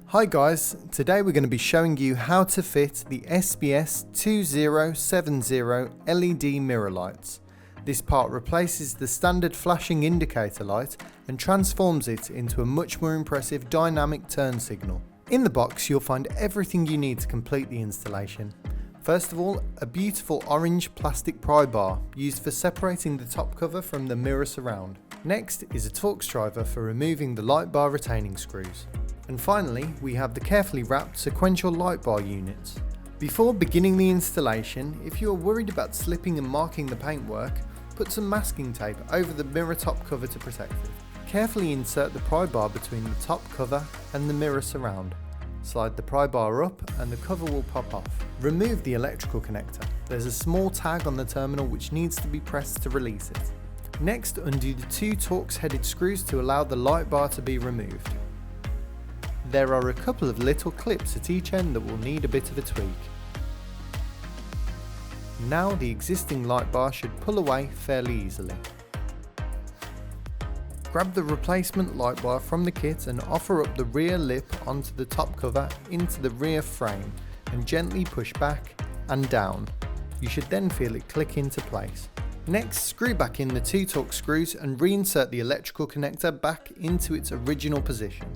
Hi guys, today we're going to be showing you how to fit the SBS2070 LED mirror lights. This part replaces the standard flashing indicator light and transforms it into a much more impressive dynamic turn signal. In the box you'll find everything you need to complete the installation. First of all, a beautiful orange plastic pry bar used for separating the top cover from the mirror surround. Next is a torx driver for removing the light bar retaining screws. And finally, we have the carefully wrapped sequential light bar units. Before beginning the installation, if you are worried about slipping and marking the paintwork, put some masking tape over the mirror top cover to protect it. Carefully insert the pry bar between the top cover and the mirror surround. Slide the pry bar up and the cover will pop off. Remove the electrical connector. There's a small tag on the terminal which needs to be pressed to release it. Next, undo the two Torx headed screws to allow the light bar to be removed. There are a couple of little clips at each end that will need a bit of a tweak. Now the existing light bar should pull away fairly easily. Grab the replacement light bar from the kit and offer up the rear lip onto the top cover into the rear frame and gently push back and down. You should then feel it click into place. Next, screw back in the two Torx screws and reinsert the electrical connector back into its original position.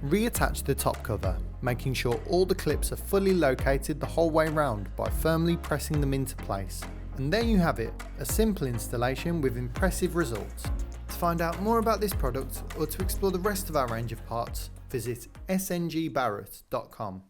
Reattach the top cover, making sure all the clips are fully located the whole way round by firmly pressing them into place. And there you have it, a simple installation with impressive results. To find out more about this product or to explore the rest of our range of parts, visit sngbarrett.com.